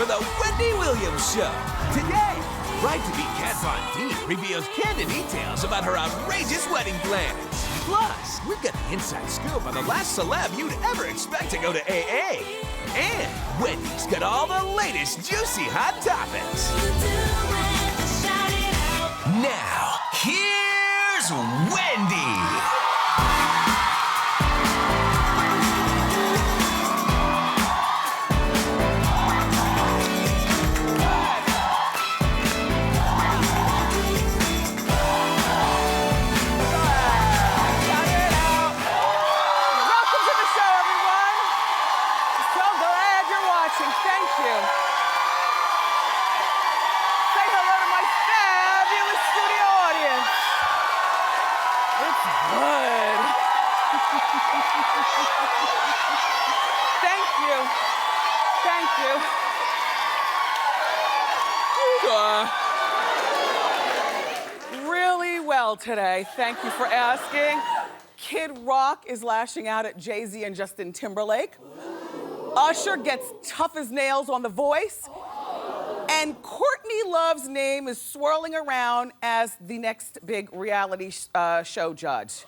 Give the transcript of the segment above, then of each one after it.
for the Wendy Williams Show. Today, bride-to-be Kat Von D reveals candid details about her outrageous wedding plans. Plus, we've got the inside scoop on the last celeb you'd ever expect to go to AA. And Wendy's got all the latest juicy hot topics. Now, here's Wendy. Really well today. Thank you for asking. Kid Rock is lashing out at Jay-Z and Justin Timberlake. Usher gets tough as nails on The Voice. And Courtney Love's name is swirling around as the next big reality show judge.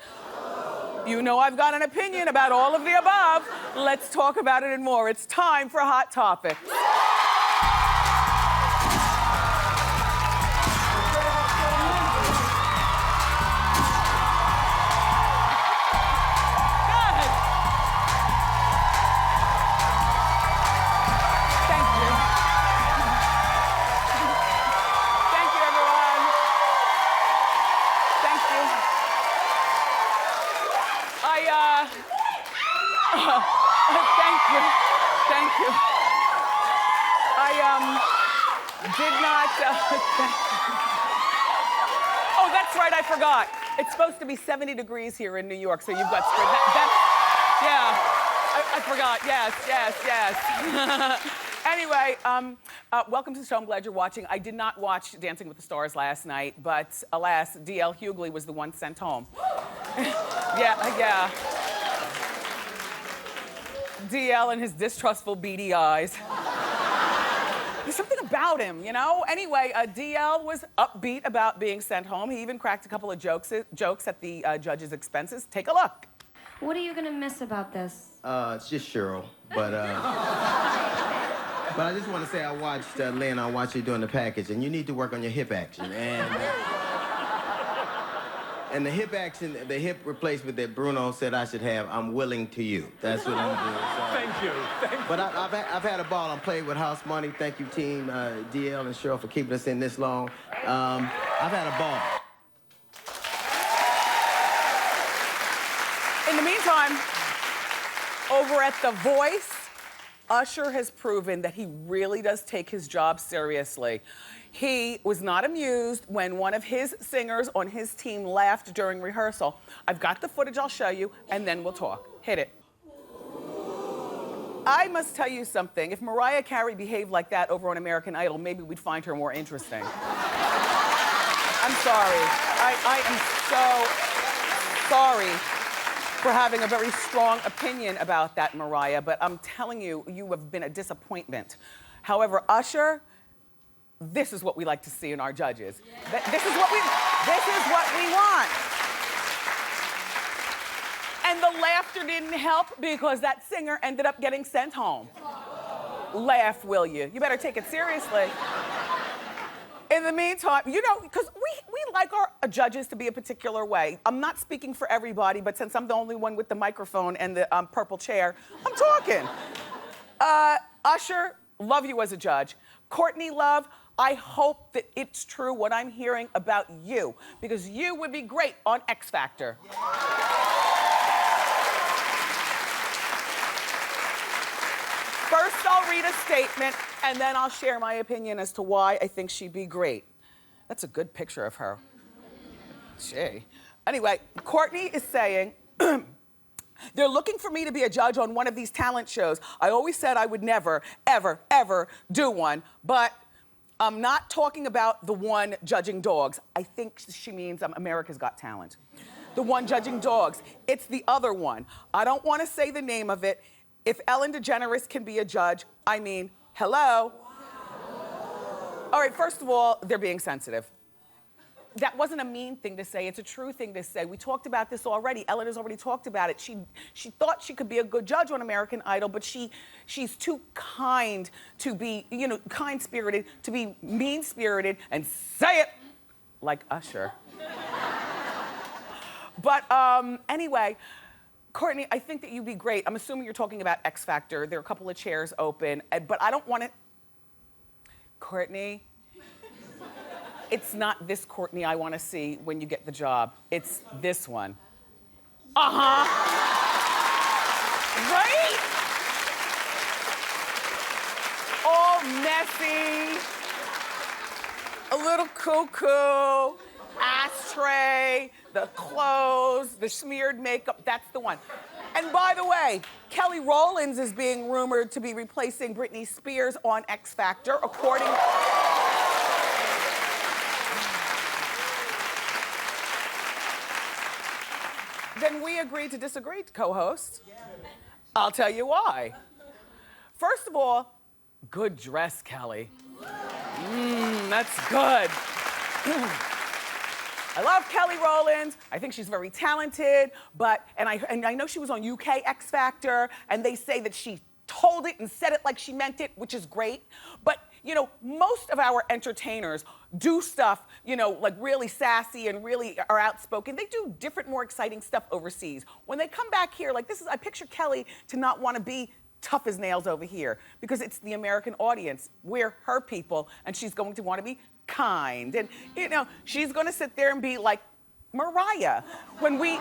You know I've got an opinion about all of the above. Let's talk about it and more. It's time for Hot Topics. Thank you. Did not, Oh, that's right, I forgot. It's supposed to be 70 degrees here in New York, so you've got spring. Yeah, I forgot, yes. Anyway, welcome to the show. I'm glad you're watching. I did not watch Dancing with the Stars last night, but alas, D.L. Hughley was the one sent home. Yeah. DL and his distrustful beady eyes. There's something about him, you know? Anyway, DL was upbeat about being sent home. He even cracked a couple of jokes at the judge's expenses. Take a look. What are you gonna miss about this? It's just Cheryl, but but I just want to say I watched Lynn. I watched you doing the package, and you need to work on your hip action. And the hip action, the hip replacement that Bruno said I should have, I'm willing to you. That's what I'm doing. So. Thank you. But I've had a ball. I'm playing with house money. Thank you, team DL and Cheryl, for keeping us in this long. I've had a ball. In the meantime, over at The Voice, Usher has proven that he really does take his job seriously. He was not amused when one of his singers on his team laughed during rehearsal. I've got the footage, I'll show you, and then we'll talk. Hit it. I must tell you something. If Mariah Carey behaved like that over on American Idol, maybe we'd find her more interesting. I'm sorry. I am so sorry for having a very strong opinion about that, Mariah, but I'm telling you, you have been a disappointment. However, Usher, this is what we like to see in our judges. This is what we want. And the laughter didn't help because that singer ended up getting sent home. Laugh, will you? You better take it seriously. In the meantime, you know, because we like our judges to be a particular way. I'm not speaking for everybody, but since I'm the only one with the microphone and the purple chair, I'm talking. Usher, love you as a judge. Courtney Love, I hope that it's true what I'm hearing about you, because you would be great on X Factor. Yeah. First, I'll read a statement, and then I'll share my opinion as to why I think she'd be great. That's a good picture of her. Gee. Anyway, Courtney is saying, they're looking for me to be a judge on one of these talent shows. I always said I would never, ever, ever do one, but I'm not talking about the one judging dogs. I think she means America's Got Talent. The one judging dogs. It's the other one. I don't want to say the name of it. If Ellen DeGeneres can be a judge, I mean, hello. All right, first of all, they're being sensitive. That wasn't a mean thing to say. It's a true thing to say. We talked about this already. Ellen has already talked about it. She thought she could be a good judge on American Idol, but she's too kind to be, kind-spirited, to be mean-spirited and say it like Usher. But anyway, Courtney, I think that you'd be great. I'm assuming you're talking about X Factor. There are a couple of chairs open, but I don't want to. Courtney, it's not this Courtney I want to see when you get the job. It's this one. Uh-huh. Right? All messy, a little cuckoo, ashtray, the clothes, the smeared makeup, that's the one. And by the way, Kelly Rowland is being rumored to be replacing Britney Spears on X Factor, according... Then we agreed to disagree, co-host. Yeah. I'll tell you why. First of all, good dress, Kelly. That's good. I love Kelly Rowland. I think she's very talented, and I know she was on UK X Factor, and they say that she told it and said it like she meant it, which is great. But, most of our entertainers do stuff, like really sassy and really are outspoken. They do different, more exciting stuff overseas. When they come back here, like I picture Kelly to not want to be tough as nails over here because it's the American audience. We're her people, and she's going to want to be kind. And, she's going to sit there and be like Mariah. When we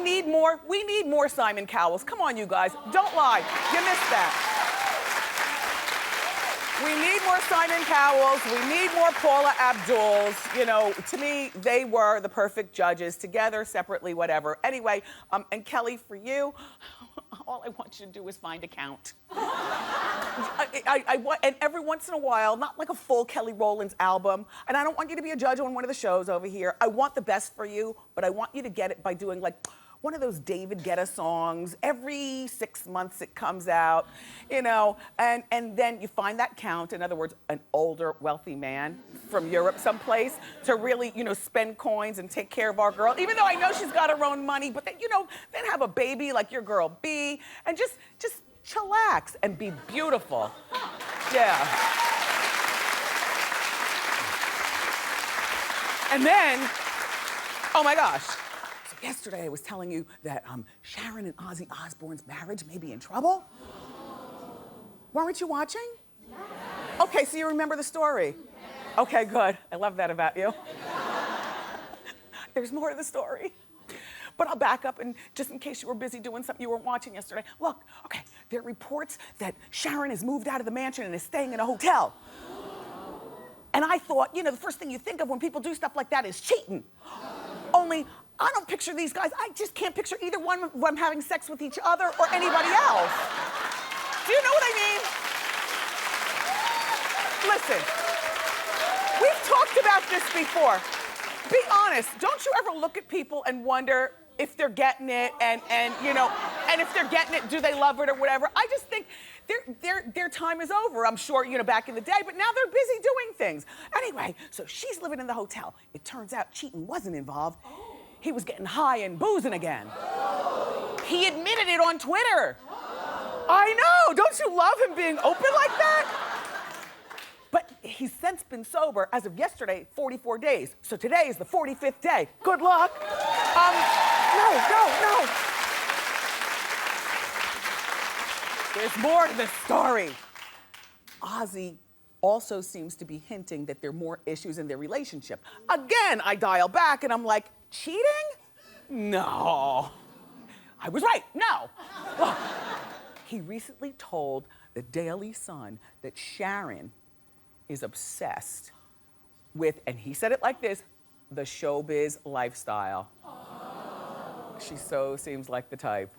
need more Simon Cowells. Come on, you guys, don't lie. You missed that. We need more Simon Cowells. We need more Paula Abduls. To me, they were the perfect judges, together, separately, whatever. Anyway, and Kelly, for you, all I want you to do is find a count. And every once in a while, not like a full Kelly Rowland's album, and I don't want you to be a judge on one of the shows over here. I want the best for you, but I want you to get it by doing like one of those David Guetta songs. Every 6 months it comes out, and then you find that count, in other words, an older, wealthy man from Europe someplace to really, spend coins and take care of our girl, even though I know she's got her own money, but then, then have a baby like your girl B, and just chillax and be beautiful. Yeah. And then, oh my gosh. Yesterday, I was telling you that Sharon and Ozzy Osbourne's marriage may be in trouble. Weren't you watching? Okay, so you remember the story. Okay, good. I love that about you. There's more to the story. But I'll back up, and just in case you were busy doing something you weren't watching yesterday. Look, okay, there are reports that Sharon has moved out of the mansion and is staying in a hotel. And I thought, the first thing you think of when people do stuff like that is cheating. Only, I don't picture these guys. I just can't picture either one of them having sex with each other or anybody else. Do you know what I mean? Listen, we've talked about this before. Be honest, don't you ever look at people and wonder if they're getting it and if they're getting it, do they love it or whatever? I just think their time is over. I'm sure, back in the day, but now they're busy doing things. Anyway, so she's living in the hotel. It turns out cheating wasn't involved. He was getting high and boozing again. He admitted it on Twitter. I know, don't you love him being open like that? But he's since been sober, as of yesterday, 44 days. So today is the 45th day. Good luck. No. There's more to this story. Ozzy also seems to be hinting that there are more issues in their relationship. Again, I dial back and I'm like, cheating? No. I was right, no. Look, he recently told the Daily Sun that Sharon is obsessed with, and he said it like this, the showbiz lifestyle. She so seems like the type.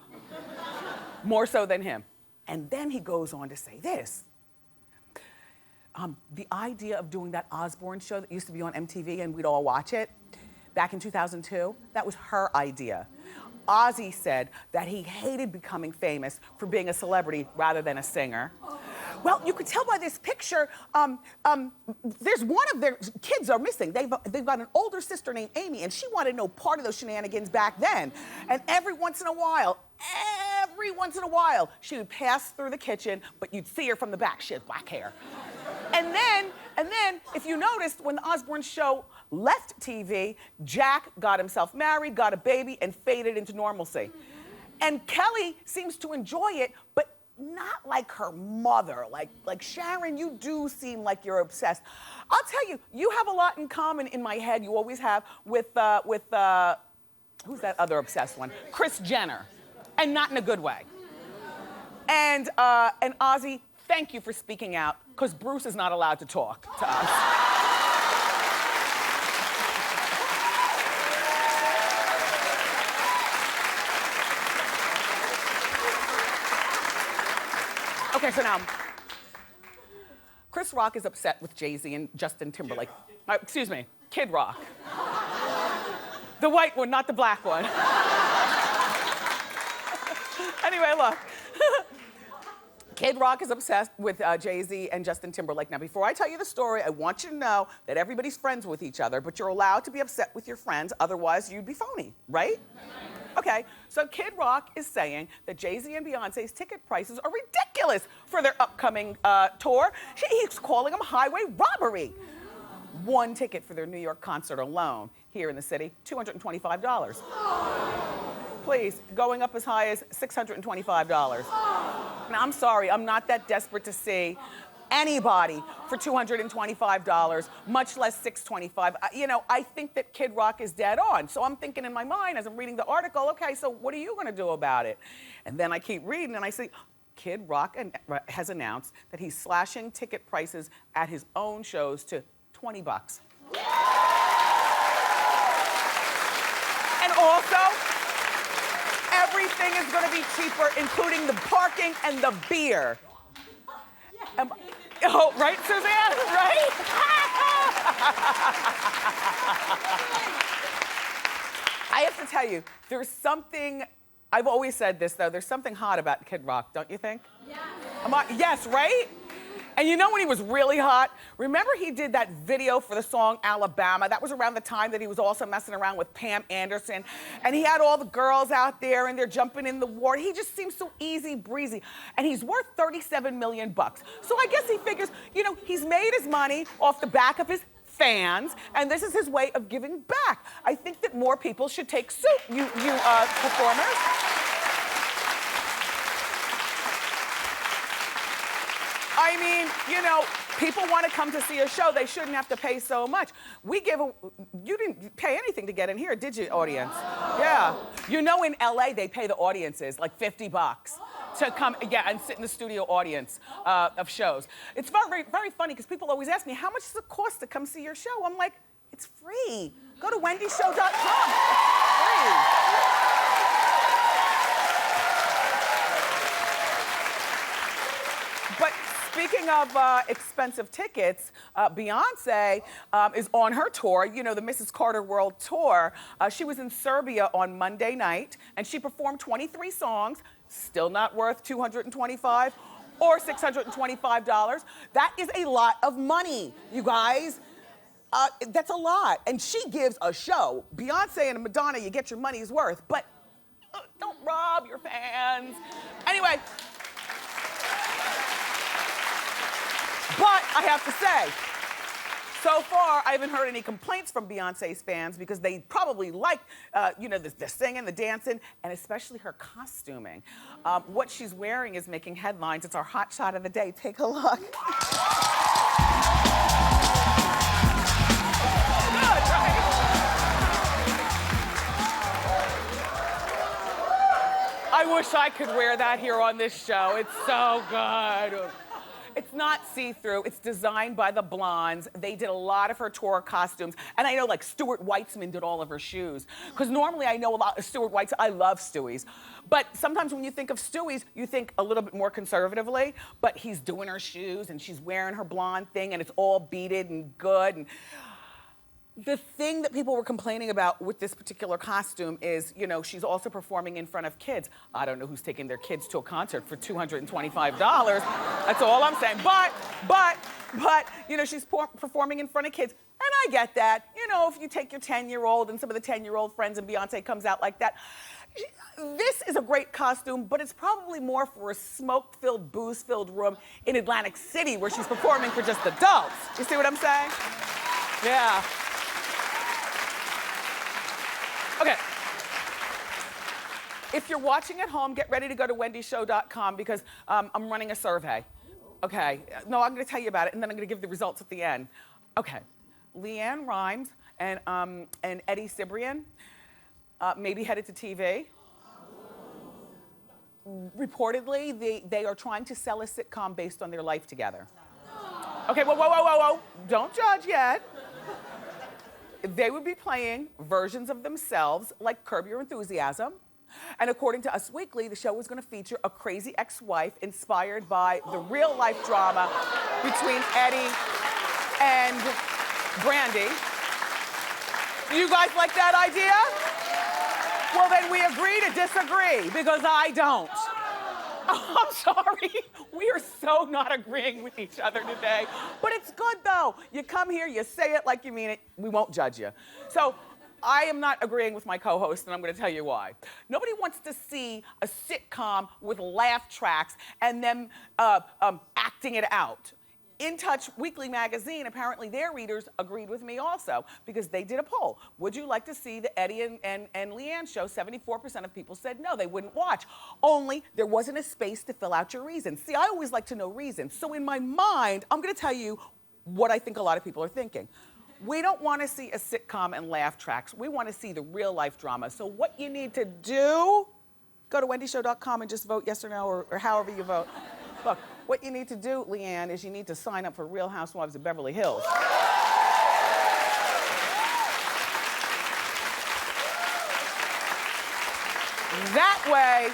More so than him. And then he goes on to say this. The idea of doing that Osbourne show that used to be on MTV and we'd all watch it back in 2002, that was her idea. Ozzy said that he hated becoming famous for being a celebrity rather than a singer. Well, you could tell by this picture, there's one of their kids are missing. They've got an older sister named Amy, and she wanted no part of those shenanigans back then. And every once in a while, she would pass through the kitchen, but you'd see her from the back. She had black hair. And then, if you noticed, when the Osbourne show left TV, Jack got himself married, got a baby, and faded into normalcy. And Kelly seems to enjoy it, but not like her mother. Like Sharon, you do seem like you're obsessed. I'll tell you, you have a lot in common in my head, you always have, with who's that other obsessed one? Kris Jenner, and not in a good way. And Ozzy, thank you for speaking out, because Bruce is not allowed to talk to us. Okay, so now, Chris Rock is upset with Jay-Z and Justin Timberlake. Excuse me, Kid Rock. The white one, not the black one. Anyway, look. Kid Rock is obsessed with Jay-Z and Justin Timberlake. Now, before I tell you the story, I want you to know that everybody's friends with each other, but you're allowed to be upset with your friends, otherwise you'd be phony, right? Okay, so Kid Rock is saying that Jay-Z and Beyonce's ticket prices are ridiculous for their upcoming tour. He's calling them highway robbery. One ticket for their New York concert alone here in the city, $225. Please, going up as high as $625. Now, I'm sorry, I'm not that desperate to see anybody for $225, much less $625. You know, I think that Kid Rock is dead on. So I'm thinking in my mind as I'm reading the article, okay, so what are you gonna do about it? And then I keep reading and I see, Kid Rock has announced that he's slashing ticket prices at his own shows to $20. And also, everything is gonna be cheaper, including the parking and the beer. Oh, right, Suzanne? Right? I have to tell you, there's something, I've always said this though, there's something hot about Kid Rock, don't you think? Yeah. Yes, right? And you know when he was really hot? Remember he did that video for the song Alabama? That was around the time that he was also messing around with Pam Anderson. And he had all the girls out there and they're jumping in the water. He just seems so easy breezy. And he's worth $37 million. So I guess he figures, you know, he's made his money off the back of his fans, and this is his way of giving back. I think that more people should take suit, you performers. I mean, you know, people want to come to see a show. They shouldn't have to pay so much. You didn't pay anything to get in here, did you, audience? Yeah. You know, in LA, they pay the audiences like $50 to come, yeah, and sit in the studio audience of shows. It's very, very funny because people always ask me, how much does it cost to come see your show? I'm like, it's free. Go to wendyshow.com. It's free. But speaking of expensive tickets, Beyonce is on her tour, you know, the Mrs. Carter World Tour. She was in Serbia on Monday night, and she performed 23 songs, still not worth $225 or $625. That is a lot of money, you guys. That's a lot. And she gives a show. Beyonce and Madonna, you get your money's worth, but don't rob your fans. Anyway. But I have to say, so far, I haven't heard any complaints from Beyonce's fans because they probably like, you know, the singing, the dancing, and especially her costuming. What she's wearing is making headlines. It's our hot shot of the day. Take a look. Good, right? I wish I could wear that here on this show. It's so good. It's not see-through, it's designed by the Blondes. They did a lot of her tour costumes. And I know like Stuart Weitzman did all of her shoes. Because normally I know a lot of Stuart Weitzman, I love Stewie's. But sometimes when you think of Stewie's, you think a little bit more conservatively, but he's doing her shoes and she's wearing her blonde thing and it's all beaded and good. And The thing that people were complaining about with this particular costume is, you know, she's also performing in front of kids. I don't know who's taking their kids to a concert for $225. That's all I'm saying. But, you know, she's performing in front of kids. And I get that. You know, if you take your 10-year-old and some of the 10-year-old friends and Beyonce comes out like that. This is a great costume, but it's probably more for a smoke-filled, booze-filled room in Atlantic City where she's performing for just adults. You see what I'm saying? Yeah. Okay. If you're watching at home, get ready to go to wendyshow.com because I'm running a survey. Okay. No, I'm going to tell you about it, and then I'm going to give the results at the end. Okay. Leanne Rimes and Eddie Cibrian may be headed to TV. Reportedly, they are trying to sell a sitcom based on their life together. Okay, whoa. Don't judge yet. They would be playing versions of themselves like Curb Your Enthusiasm. And according to Us Weekly, the show was going to feature a crazy ex-wife inspired by the real-life drama between Eddie and Brandy. You guys like that idea? Well, then we agree to disagree because I don't. Oh, I'm sorry. We are so not agreeing with each other today. But it's good, though. You come here, you say it like you mean it. We won't judge you. So I am not agreeing with my co-host, and I'm going to tell you why. Nobody wants to see a sitcom with laugh tracks and them acting it out. In Touch Weekly magazine, apparently their readers agreed with me also because they did a poll. Would you like to see the Eddie and Leanne show? 74% of people said no, they wouldn't watch. Only there wasn't a space to fill out your reasons. See, I always like to know reasons. So in my mind, I'm gonna tell you what I think a lot of people are thinking. We don't wanna see a sitcom and laugh tracks. We wanna see the real life drama. So what you need to do, go to wendyshow.com and just vote yes or no or however you vote. Look, what you need to do, Leanne, is you need to sign up for Real Housewives of Beverly Hills. That way,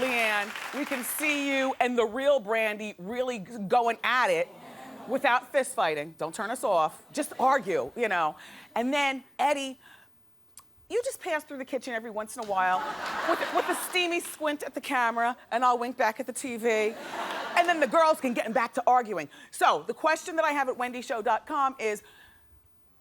Leanne, we can see you and the real Brandy really going at it without fist fighting. Don't turn us off. Just argue, you know. And then, Eddie, you just pass through the kitchen every once in a while with a steamy squint at the camera, and I'll wink back at the TV. And then the girls can get back to arguing. So the question that I have at wendyshow.com is,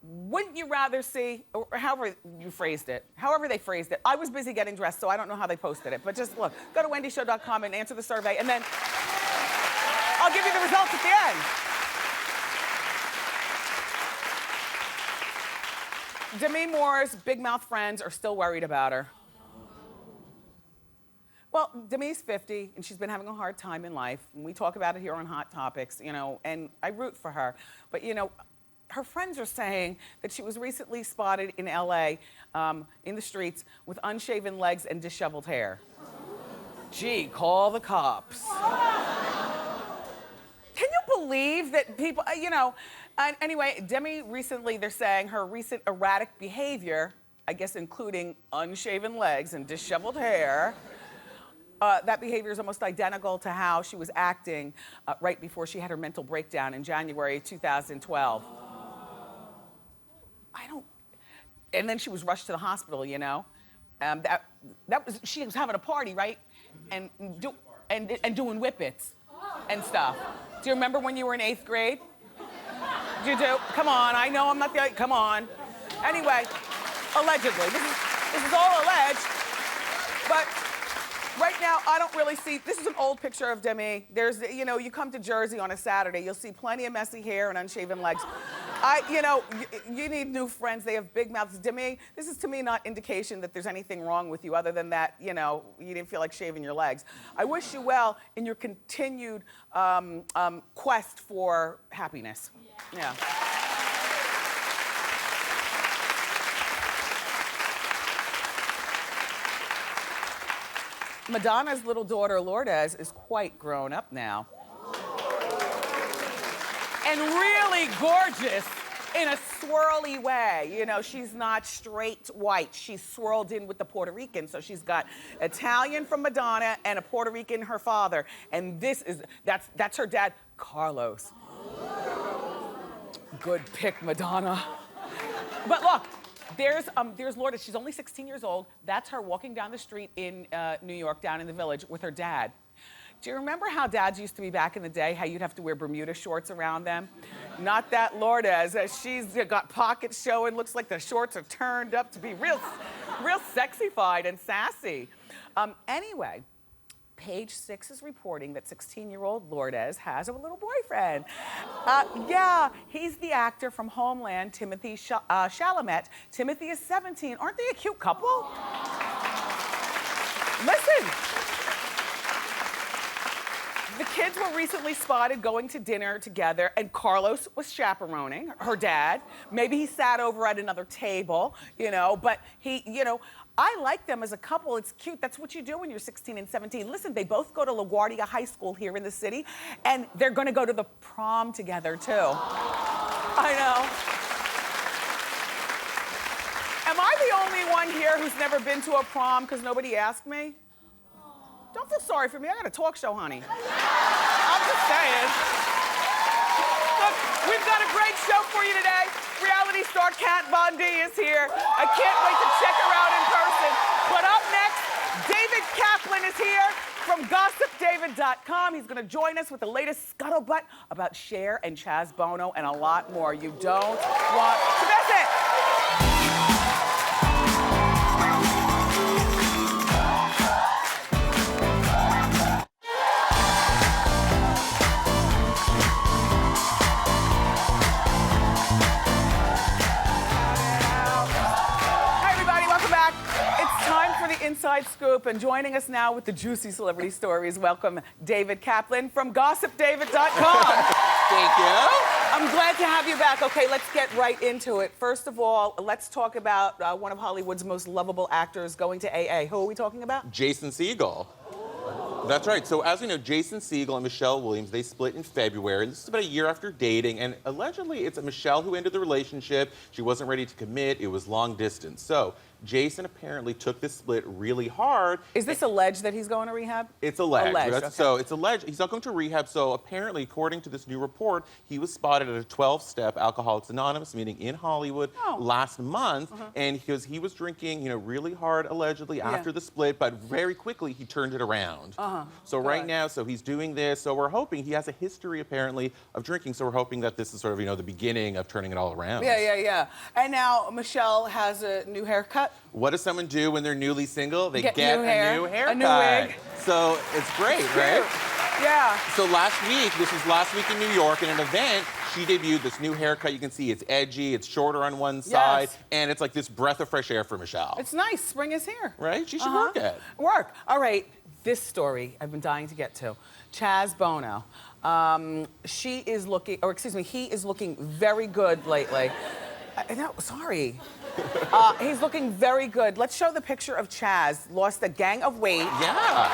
wouldn't you rather see, or however you phrased it, however they phrased it. I was busy getting dressed, so I don't know how they posted it. But just look, go to wendyshow.com and answer the survey, and then I'll give you the results at the end. Demi Moore's big mouth friends are still worried about her. Well, Demi's 50, and she's been having a hard time in life. And we talk about it here on Hot Topics, you know, and I root for her. But, you know, her friends are saying that she was recently spotted in LA in the streets with unshaven legs and disheveled hair. Gee, call the cops. Can you believe that people, you know, anyway, Demi recently, they're saying her recent erratic behavior, I guess including unshaven legs and disheveled hair, that behavior is almost identical to how she was acting right before she had her mental breakdown in January 2012. And then she was rushed to the hospital, you know. She was having a party, right? And doing whippets and stuff. Do you remember when you were in 8th grade? You do? Come on, I know I'm not the, come on. Anyway, allegedly, this is all alleged, but right now, I don't really see, this is an old picture of Demi. There's, you know, you come to Jersey on a Saturday, you'll see plenty of messy hair and unshaven legs. You know, you need new friends, they have big mouths. Demi, this is to me not indication that there's anything wrong with you other than that, you know, you didn't feel like shaving your legs. I wish you well in your continued quest for happiness. Yeah. Madonna's little daughter, Lourdes, is quite grown up now. And really gorgeous in a swirly way. You know, she's not straight white. She's swirled in with the Puerto Rican. So she's got Italian from Madonna and a Puerto Rican, her father. And that's her dad, Carlos. Good pick, Madonna. But look, there's Lourdes. She's only 16 years old. That's her walking down the street in New York, down in the Village, with her dad. Do you remember how dads used to be back in the day, how you'd have to wear Bermuda shorts around them? Not that Lourdes. She's got pockets showing, looks like the shorts are turned up to be real sexified and sassy. Anyway, Page 6 is reporting that 16-year-old Lourdes has a little boyfriend. Yeah, he's the actor from Homeland, Timothy Chalamet. Timothy is 17. Aren't they a cute couple? Listen. The kids were recently spotted going to dinner together, and Carlos was chaperoning her dad. Maybe he sat over at another table, but I like them as a couple. It's cute. That's what you do when you're 16 and 17. Listen, they both go to LaGuardia High School here in the city, and they're gonna go to the prom together, too. I know. Am I the only one here who's never been to a prom because nobody asked me? Don't feel sorry for me. I got a talk show, honey. I'm just saying. Look, we've got a great show for you today. Reality star Kat Von D is here. I can't wait to check her out in person. But up next, David Caplan is here from GossipDavid.com. He's going to join us with the latest scuttlebutt about Cher and Chaz Bono and a lot more. You don't want to miss it. Inside Scoop, and joining us now with the juicy celebrity stories, welcome David Caplan from GossipDavid.com. Thank you. I'm glad to have you back. Okay, let's get right into it. First of all, let's talk about one of Hollywood's most lovable actors going to AA. Who are we talking about? Jason Segel. That's right. So as we know, Jason Segel and Michelle Williams, they split in February. This is about a year after dating, and allegedly it's Michelle who ended the relationship. She wasn't ready to commit. It was long distance. So Jason apparently took this split really hard. Is this alleged that he's going to rehab? It's alleged. Okay. So it's alleged he's not going to rehab. So apparently, according to this new report, he was spotted at a 12-step Alcoholics Anonymous meeting in Hollywood last month, and he was drinking, really hard allegedly after the split, but very quickly he turned it around. So right now, so he's doing this. So we're hoping he has a history apparently of drinking. So we're hoping that this is sort of the beginning of turning it all around. Yeah. And now Michelle has a new haircut. What does someone do when they're newly single? They get new hair, a new haircut. a new wig. So it's great, right? Yeah. So this was last week in New York in an event, she debuted this new haircut. You can see it's edgy, it's shorter on one side, and it's like this breath of fresh air for Michelle. It's nice. Spring is here. Right? She should work it. Work. All right. This story I've been dying to get to. Chaz Bono. He is looking very good lately. No, sorry. He's looking very good. Let's show the picture of Chaz. Lost a gang of weight. Yeah.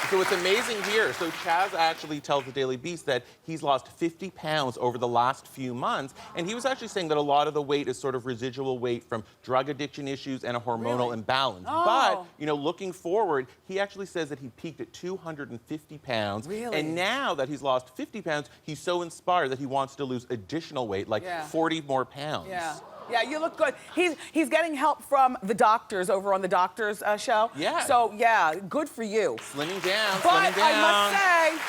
So what's amazing here, so Chaz actually tells the Daily Beast that he's lost 50 pounds over the last few months, and he was actually saying that a lot of the weight is sort of residual weight from drug addiction issues and a hormonal imbalance. But, looking forward, he actually says that he peaked at 250 pounds. Really? And now that he's lost 50 pounds, he's so inspired that he wants to lose additional weight, like 40 more pounds. Yeah, you look good. He's getting help from the doctors over on the Doctors show. Yeah. So, yeah, good for you. Slimming down, But slimming down. I must say,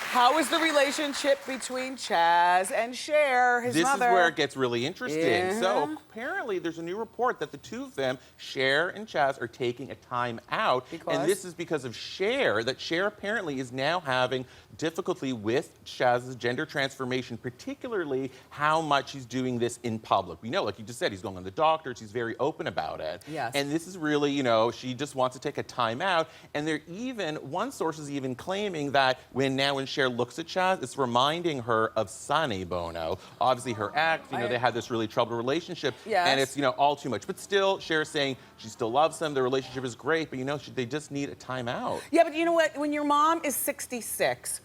how is the relationship between Chaz and Cher, his mother? This is where it gets really interesting. Yeah. So apparently there's a new report that the two of them, Cher and Chaz, are taking a time out. Because? And this is because of Cher, that Cher apparently is now having difficulty with Chaz's gender transformation, particularly how much he's doing this in public. We know, like you just said, he's going on the doctors, he's very open about it. Yes. And this is really, she just wants to take a time out. And one source is even claiming that when Cher looks at Chaz, it's reminding her of Sonny Bono. Obviously her ex, they had this really troubled relationship. Yes. And it's, all too much. But still, Cher's saying she still loves him, their relationship is great, but they just need a time out. Yeah, but you know what? When your mom is 66,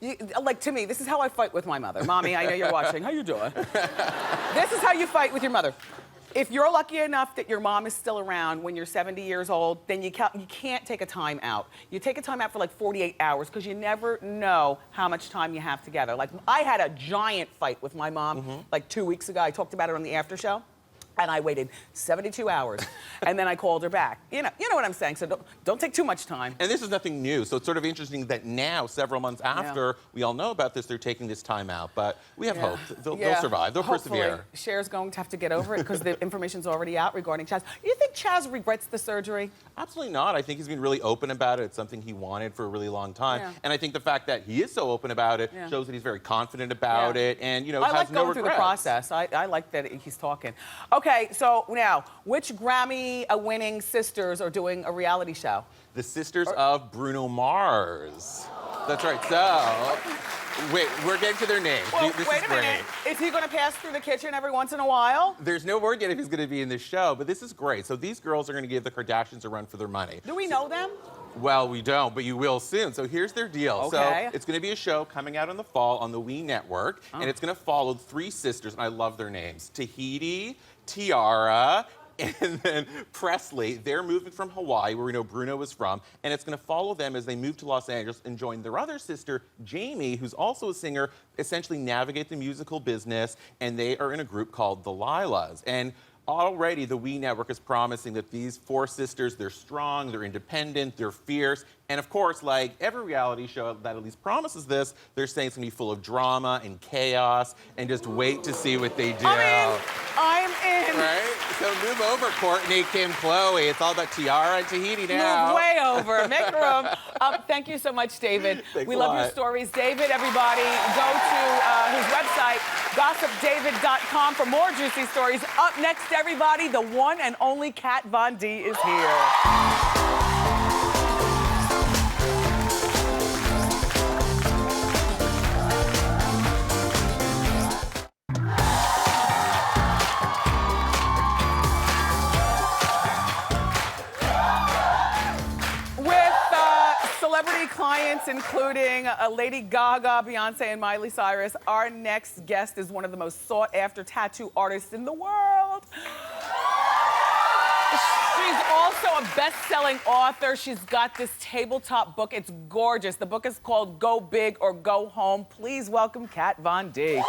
to me, this is how I fight with my mother. Mommy, I know you're watching. How you doing? This is how you fight with your mother. If you're lucky enough that your mom is still around when you're 70 years old, then you can't take a time out. You take a time out for like 48 hours because you never know how much time you have together. Like, I had a giant fight with my mom like 2 weeks ago. I talked about it on the after show. And I waited 72 hours, and then I called her back. You know what I'm saying, so don't take too much time. And this is nothing new, so it's sort of interesting that now, several months after we all know about this, they're taking this time out. But we have hope. They'll survive. They'll persevere. Cher's going to have to get over it because the information's already out regarding Chaz. You think Chaz regrets the surgery? Absolutely not. I think he's been really open about it. It's something he wanted for a really long time. And I think the fact that he is so open about it shows that he's very confident about it and, you know, I has like no going through the process. I like that he's talking. Okay, so now, which Grammy-winning sisters are doing a reality show? The sisters of Bruno Mars. That's right. So, wait, we're getting to their names. Well, this wait is a minute. Is he going to pass through the kitchen every once in a while? There's no word yet if he's going to be in this show, but this is great. So these girls are going to give the Kardashians a run for their money. Do we know them? Well, we don't, but you will soon. So here's their deal. Okay. So it's going to be a show coming out in the fall on the WE Network, and it's going to follow three sisters, and I love their names: Tahiti, Tiara, and then Presley. They're moving from Hawaii, where we know Bruno is from, and it's going to follow them as they move to Los Angeles and join their other sister, Jamie, who's also a singer, essentially navigate the musical business, and they are in a group called the Lilas. And already the WE Network is promising that these four sisters, they're strong, they're independent, they're fierce, and of course, like every reality show that at least promises this, they're saying it's going to be full of drama and chaos, and just wait to see what they do. I'm in. Right? So move over, Courtney, Kim, Chloe. It's all about Tiara and Tahiti now. Move way over. Make room. Thank you so much, David. Thanks a love lot. your stories. David, everybody, go to his website, gossipdavid.com, for more juicy stories. Up next, everybody, the one and only Kat Von D is here. Celebrity clients, including Lady Gaga, Beyonce, and Miley Cyrus. Our next guest is one of the most sought-after tattoo artists in the world. She's also a best-selling author. She's got this tabletop book. It's gorgeous. The book is called Go Big or Go Home. Please welcome Kat Von D.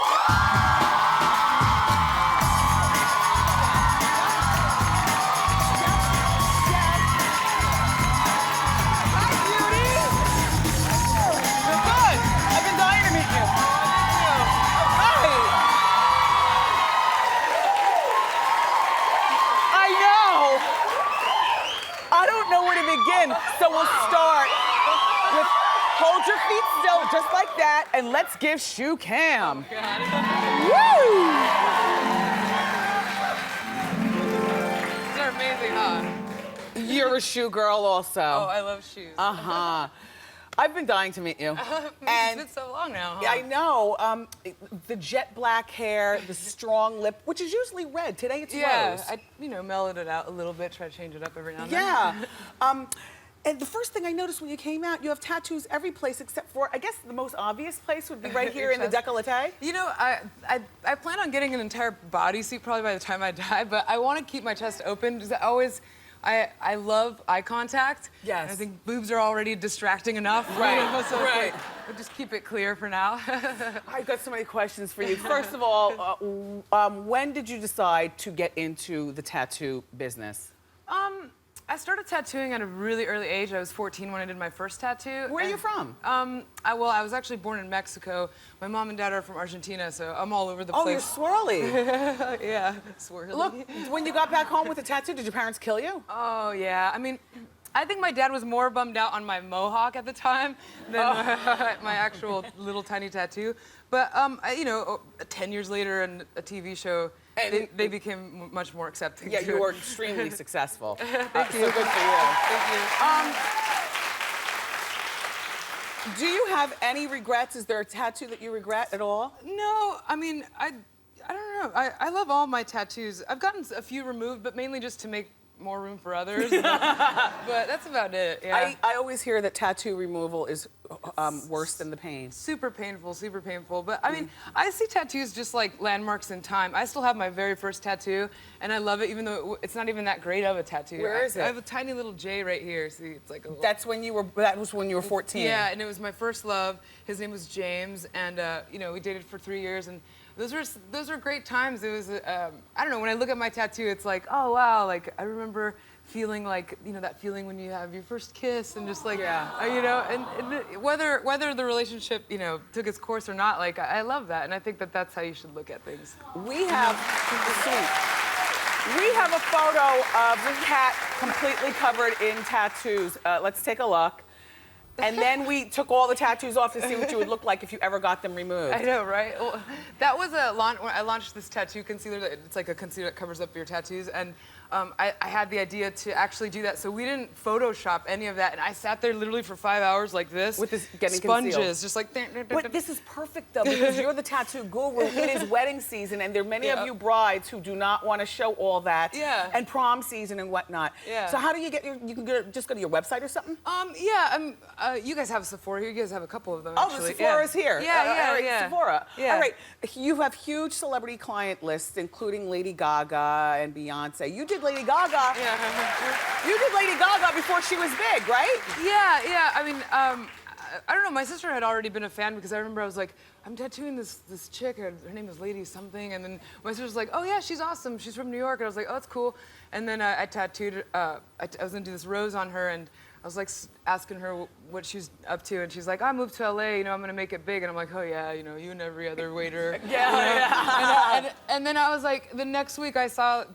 So we'll start with hold your feet still, just like that, and let's give Shoe Cam. These are amazing, huh? You're a shoe girl also. Oh, I love shoes. I've been dying to meet you. It's been so long now, huh? Yeah, I know. The jet black hair, the strong lip, which is usually red. Today it's rose. I mellowed it out a little bit, try to change it up every now and then. Yeah. And the first thing I noticed when you came out, you have tattoos every place except for, I guess the most obvious place would be right here in the décolleté. You know, I plan on getting an entire bodysuit probably by the time I die, but I want to keep my chest open because I love eye contact. Yes. I think boobs are already distracting enough. Right, So right. We'll just keep it clear for now. I've got so many questions for you. First of all, when did you decide to get into the tattoo business? I started tattooing at a really early age. I was 14 when I did my first tattoo. Where are you from? I was actually born in Mexico. My mom and dad are from Argentina, so I'm all over the Oh, place. you're swirly. Yeah, swirly. Look, when you got back home with a tattoo, did your parents kill you? Oh, yeah. I mean, I think my dad was more bummed out on my mohawk at the time than my actual little tiny tattoo. But, 10 years later and a TV show, they became much more accepting. Yeah, you were extremely successful. Thank you. So good for you. Thank you. Do you have any regrets? Is there a tattoo that you regret at all? No, I mean, I don't know. I love all my tattoos. I've gotten a few removed, but mainly just to make more room for others. But that's about it. Yeah. I always hear that tattoo removal is worse than the pain. Super painful, super painful. But I mean, I see tattoos just like landmarks in time. I still have my very first tattoo, and I love it, even though it's not even that great of a tattoo. Where is it? I have a tiny little J right here. See, it's like a little... That was when you were 14. Yeah, and it was my first love. His name was James, and you know, we dated for 3 years, and those were great times. It was I don't know. When I look at my tattoo, it's like, oh wow, like I remember feeling like, you know, that feeling when you have your first kiss and just like, you know, and whether the relationship, you know, took its course or not, like I love that, and I think that that's how you should look at things. We have a photo of Kat completely covered in tattoos. Let's take a look. And then we took all the tattoos off to see what you would look like if you ever got them removed. I know, right? Well, that was when I launched this tattoo concealer. It's like a concealer that covers up your tattoos, and I had the idea to actually do that. So we didn't Photoshop any of that, and I sat there literally for 5 hours like this. With this getting sponges, concealed. just like. But this is perfect though, because you're the tattoo guru. It is wedding season, and there are many of you brides who do not want to show all that. Yeah. And prom season and whatnot. Yeah. So how do you get you can just go to your website or something? Yeah. You guys have Sephora here. You guys have a couple of them. Oh, actually. the Sephora's here. Yeah, all right, yeah. Sephora. Yeah. All right. You have huge celebrity client lists, including Lady Gaga and Beyonce. You did Lady Gaga. Yeah. You did Lady Gaga before she was big, right? Yeah. I mean, I don't know. My sister had already been a fan because I remember I was like, I'm tattooing this chick. Her name is Lady something, and then my sister was like, oh yeah, she's awesome. She's from New York. And I was like, oh, that's cool. And then I tattooed. I was gonna do this rose on her, and I was like asking her what she's up to, and she's like, I moved to LA, you know, I'm gonna make it big. And I'm like, oh yeah, you know, you and every other waiter. Yeah. And then I was like, the next week I saw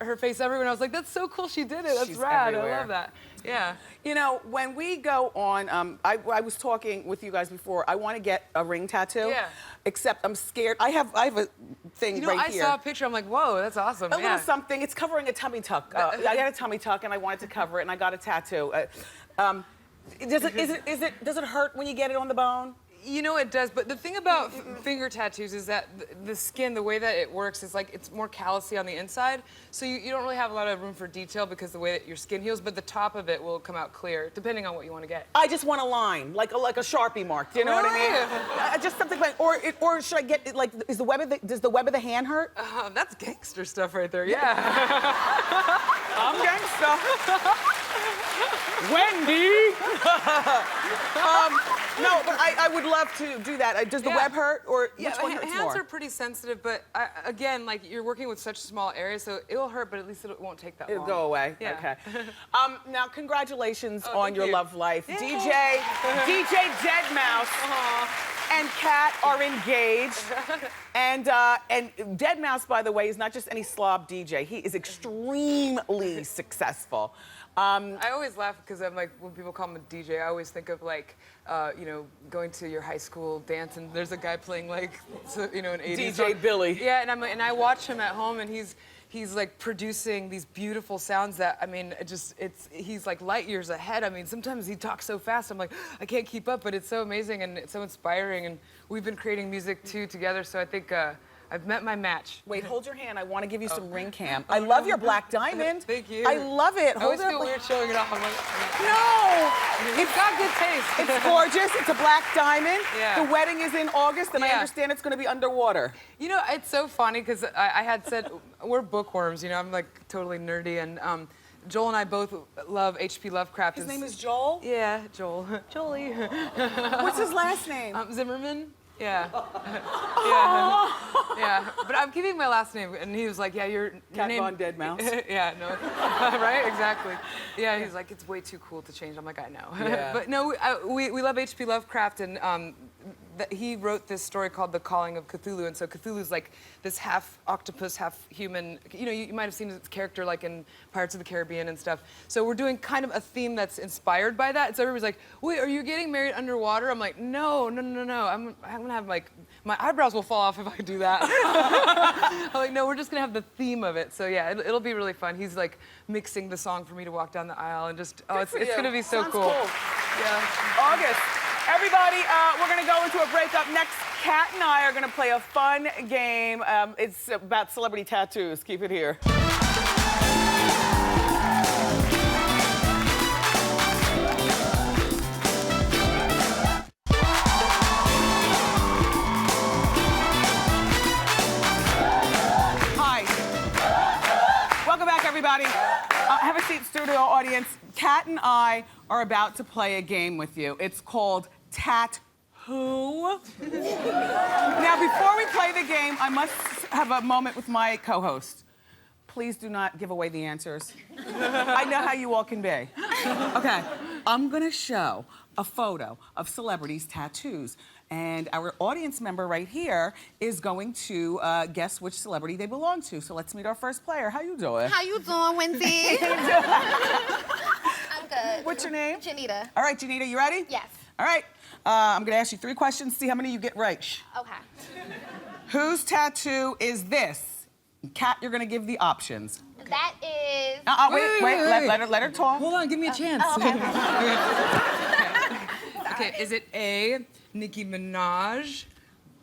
her face everywhere, and I was like, that's so cool, she did it. That's She's rad. everywhere. I love that. Yeah. You know, when we go on, I was talking with you guys before. I want to get a ring tattoo. Yeah. Except I'm scared. I have a thing You know, right I here. saw a picture. I'm like, whoa, that's awesome. A little something. It's covering a tummy tuck. I got a tummy tuck, and I wanted to cover it, and I got a tattoo. Does it hurt when you get it on the bone? You know it does, but the thing about finger tattoos is that the skin, the way that it works is like it's more callousy on the inside, so you don't really have a lot of room for detail because the way that your skin heals, but the top of it will come out clear, depending on what you want to get. I just want a line, like a Sharpie mark. Do you know what I mean? Just something like, or should I get it like? Does the web of the hand hurt? That's gangster stuff right there. Yeah. I'm gangsta. Wendy. No, but I would love to do that. Does the web hurt, or which one hurts hands more? are pretty sensitive, but again, like you're working with such small areas, so it will hurt, but at least it won't take that long. It'll go away. Yeah. Okay. Now, congratulations on thank your you. love life. Yeah. DJ Deadmau5 and Kat are engaged. And Deadmau5, by the way, is not just any slob DJ. He is extremely successful. I always laugh because I'm like, when people call him a DJ, I always think of like, you know, going to your high school dance and there's a guy playing like, you know, an 80s DJ song. Billy. Yeah, and I watch him at home, and he's like producing these beautiful sounds that, I mean, he's like light years ahead. I mean, sometimes he talks so fast, I'm like, I can't keep up, but it's so amazing and it's so inspiring, and we've been creating music too together, so I think I've met my match. Wait, hold your hand. I want to give you some ring cam. I love your black diamond. Thank you. I love it. I always Hold feel it. weird showing it off. I'm like, No! you've got good taste. It's gorgeous. It's a black diamond. Yeah. The wedding is in August, and I Yeah. understand it's going to be underwater. You know, it's so funny because I had said, we're bookworms, you know, I'm like totally nerdy, and Joel and I both love H.P. Lovecraft. His name is Joel? Yeah, Joel. Jolie. What's his last name? Zimmerman. Yeah. Yeah. But I'm keeping my last name, and he was like, yeah, your Cat name... Von Deadmau5. Yeah, no. Right? Exactly. Yeah, he's like, it's way too cool to change. I'm like, I know. Yeah. But no, we love H.P. Lovecraft, and he wrote this story called The Calling of Cthulhu, and so Cthulhu's like this half octopus, half human. You know, you might have seen his character like in Pirates of the Caribbean and stuff. So we're doing kind of a theme that's inspired by that. So everybody's like, wait, are you getting married underwater? I'm like, no. I'm gonna have like, my eyebrows will fall off if I do that. I'm like, no, we're just gonna have the theme of it. So yeah, it'll be really fun. He's like mixing the song for me to walk down the aisle, and just, it's gonna be so Sounds cool. Yeah. August. Everybody, we're going to go into a break. Up next, Kat and I are going to play a fun game. It's about celebrity tattoos. Keep it here. Kat and I are about to play a game with you. It's called Tat Who. Now, before we play the game, I must have a moment with my co-host. Please do not give away the answers. I know how you all can be. Okay, I'm gonna show a photo of celebrities' tattoos. And our audience member right here is going to guess which celebrity they belong to. So let's meet our first player. How you doing? How you doing, Wendy? I'm good. What's your name? Janita. All right, Janita, you ready? Yes. All right, I'm gonna ask you 3 questions, see how many you get right. Okay. Whose tattoo is this? Kat, you're gonna give the options. That is. Wait, let her talk. Hold on, give me a chance. Oh, okay. Okay, is it A, Nicki Minaj,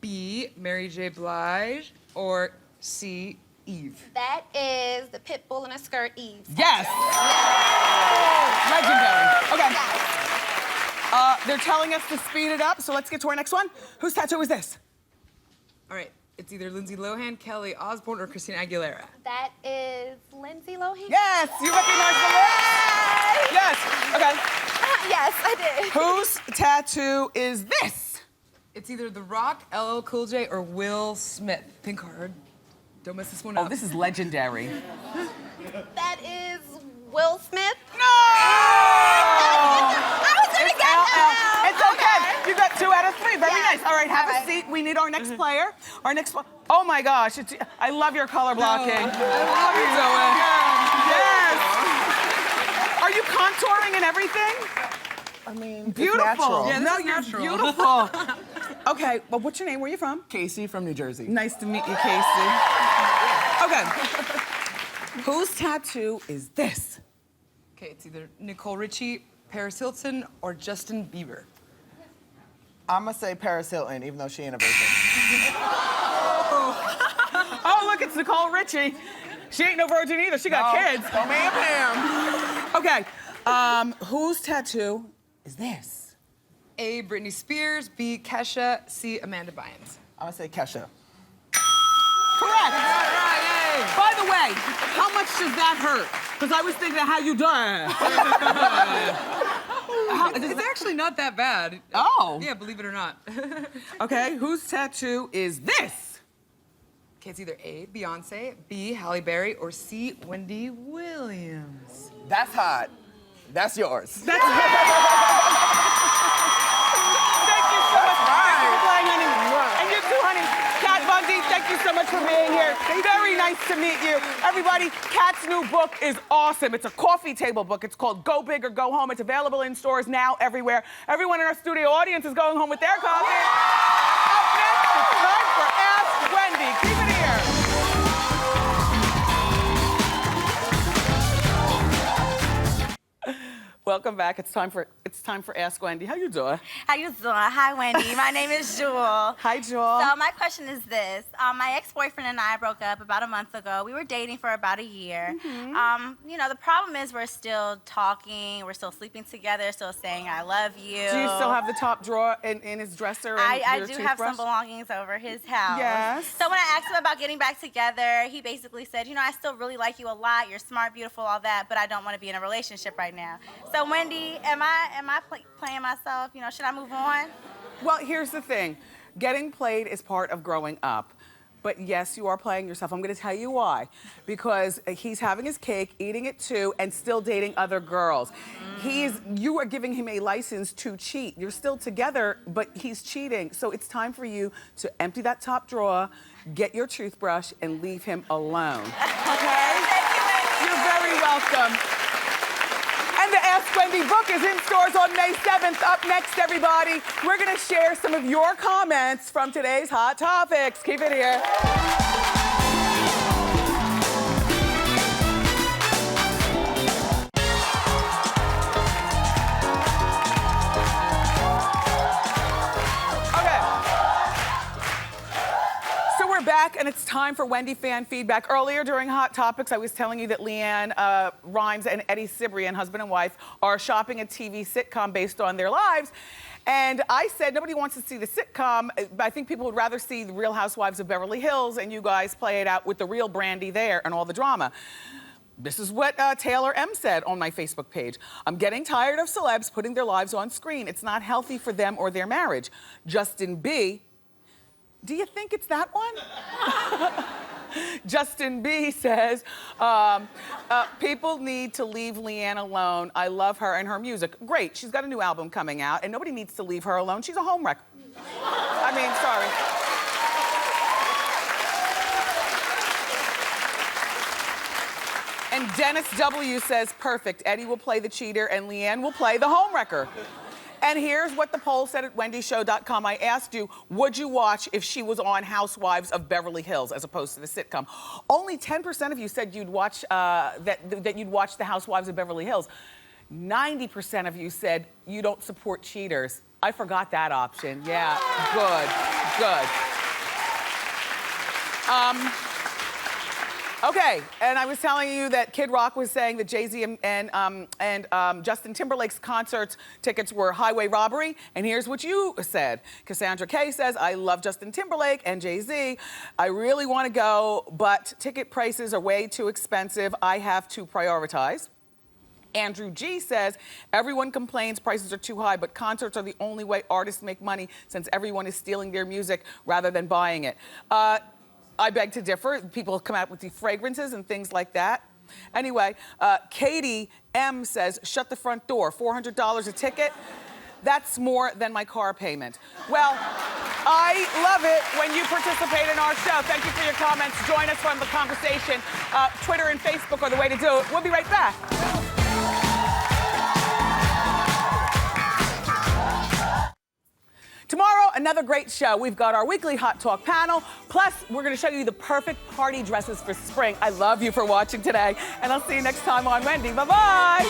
B, Mary J. Blige, or C, Eve? That is the pit bull in a skirt, Eve. Yes. Legendary. Okay. Yes. They're telling us to speed it up, so let's get to our next one. Whose tattoo is this? All right, it's either Lindsay Lohan, Kelly Osbourne, or Christina Aguilera. That is Lindsay Lohan. Yes, you recognize the list? Yes, okay. Yes, I did. Whose tattoo is this? It's either The Rock, LL Cool J, or Will Smith. Think hard. Don't mess this one up. Oh, this is legendary. That is Will Smith. No! I was gonna It's get that. It's okay. You got 2 out of 3. Very Yes. nice. All right, have All a right. seat. We need our next player. Our next one. Oh my gosh, I love your color blocking. I love you, Zoe. Yes. Are you contouring and everything? I mean, Beautiful. It's natural. Yeah, this No, is you're natural. beautiful. Okay, well, what's your name? Where are you from? Casey from New Jersey. Nice to meet you, Casey. Okay. Whose tattoo is this? Okay, it's either Nicole Richie, Paris Hilton, or Justin Bieber. I'm gonna say Paris Hilton, even though she ain't a virgin. Oh, look, it's Nicole Richie. She ain't no virgin either. She got kids. Don't man Pam. Okay, whose tattoo is this? A, Britney Spears, B, Kesha, C, Amanda Bynes. I'm gonna say Kesha. Correct. By the way, how much does that hurt? Because I was thinking of how you done. It's actually not that bad. Oh. Yeah, believe it or not. Okay, whose tattoo is this? Okay, it's either A, Beyonce, B, Halle Berry, or C, Wendy Williams. That's hot. That's yours. Thank you so much. Thank you for playing, honey. And you too, honey. Kat Von D, thank you so much for being here. Very nice to meet you. Everybody, Kat's new book is awesome. It's a coffee table book. It's called Go Big or Go Home. It's available in stores now everywhere. Everyone in our studio audience is going home with their coffee. Up next, it's time for Ask Wendy. Keep it here. Welcome back. It's time for Ask Wendy. How you doing? How you doing? Hi, Wendy. My name is Jewel. Hi, Jewel. So my question is this. My ex-boyfriend and I broke up about a month ago. We were dating for about a year. You know, the problem is we're still talking. We're still sleeping together, still saying I love you. Do you still have the top drawer in his dresser? And I your do have some toothbrush? belongings over his house. Yes. So when I asked him about getting back together, he basically said, you know, I still really like you a lot. You're smart, beautiful, all that, but I don't want to be in a relationship right now. So Wendy, am I playing myself? You know, should I move on? Well, here's the thing. Getting played is part of growing up. But yes, you are playing yourself. I'm gonna tell you why. Because he's having his cake, eating it too, and still dating other girls. You are giving him a license to cheat. You're still together, but he's cheating. So it's time for you to empty that top drawer, get your toothbrush, and leave him alone. Okay? You're very welcome. And the Ask Wendy book is in stores on May 7th. Up next, everybody, we're gonna share some of your comments from today's Hot Topics. Keep it here. Back, and it's time for Wendy fan feedback. Earlier during Hot Topics, I was telling you that Leanne Rimes and Eddie Cibrian, husband and wife, are shopping a TV sitcom based on their lives. And I said nobody wants to see the sitcom. I think people would rather see the Real Housewives of Beverly Hills, and you guys play it out with the real Brandy there and all the drama. This is what Taylor M said on my Facebook page. I'm getting tired of celebs putting their lives on screen. It's not healthy for them or their marriage. Justin B. Do you think it's that one? Justin B says, people need to leave Leanne alone. I love her and her music. Great, she's got a new album coming out and nobody needs to leave her alone. She's a home wreck. I mean, sorry. And Dennis W says, perfect. Eddie will play the cheater and Leanne will play the homewrecker. And here's what the poll said at wendyshow.com. I asked you, would you watch if she was on Housewives of Beverly Hills as opposed to the sitcom? Only 10% of you said you'd watch that you'd watch the Housewives of Beverly Hills. 90% of you said you don't support cheaters. I forgot that option. Yeah, good. Okay, and I was telling you that Kid Rock was saying that Jay-Z and Justin Timberlake's concert tickets were highway robbery, and here's what you said. Cassandra K says, I love Justin Timberlake and Jay-Z. I really want to go, but ticket prices are way too expensive. I have to prioritize. Andrew G says, everyone complains prices are too high, but concerts are the only way artists make money since everyone is stealing their music rather than buying it. I beg to differ. People come out with the fragrances and things like that. Anyway, Katie M says, shut the front door, $400 a ticket. That's more than my car payment. Well, I love it when you participate in our show. Thank you for your comments. Join us from the conversation. Twitter and Facebook are the way to do it. We'll be right back. Tomorrow, another great show. We've got our weekly Hot Talk panel. Plus, we're going to show you the perfect party dresses for spring. I love you for watching today. And I'll see you next time on Wendy. Bye-bye.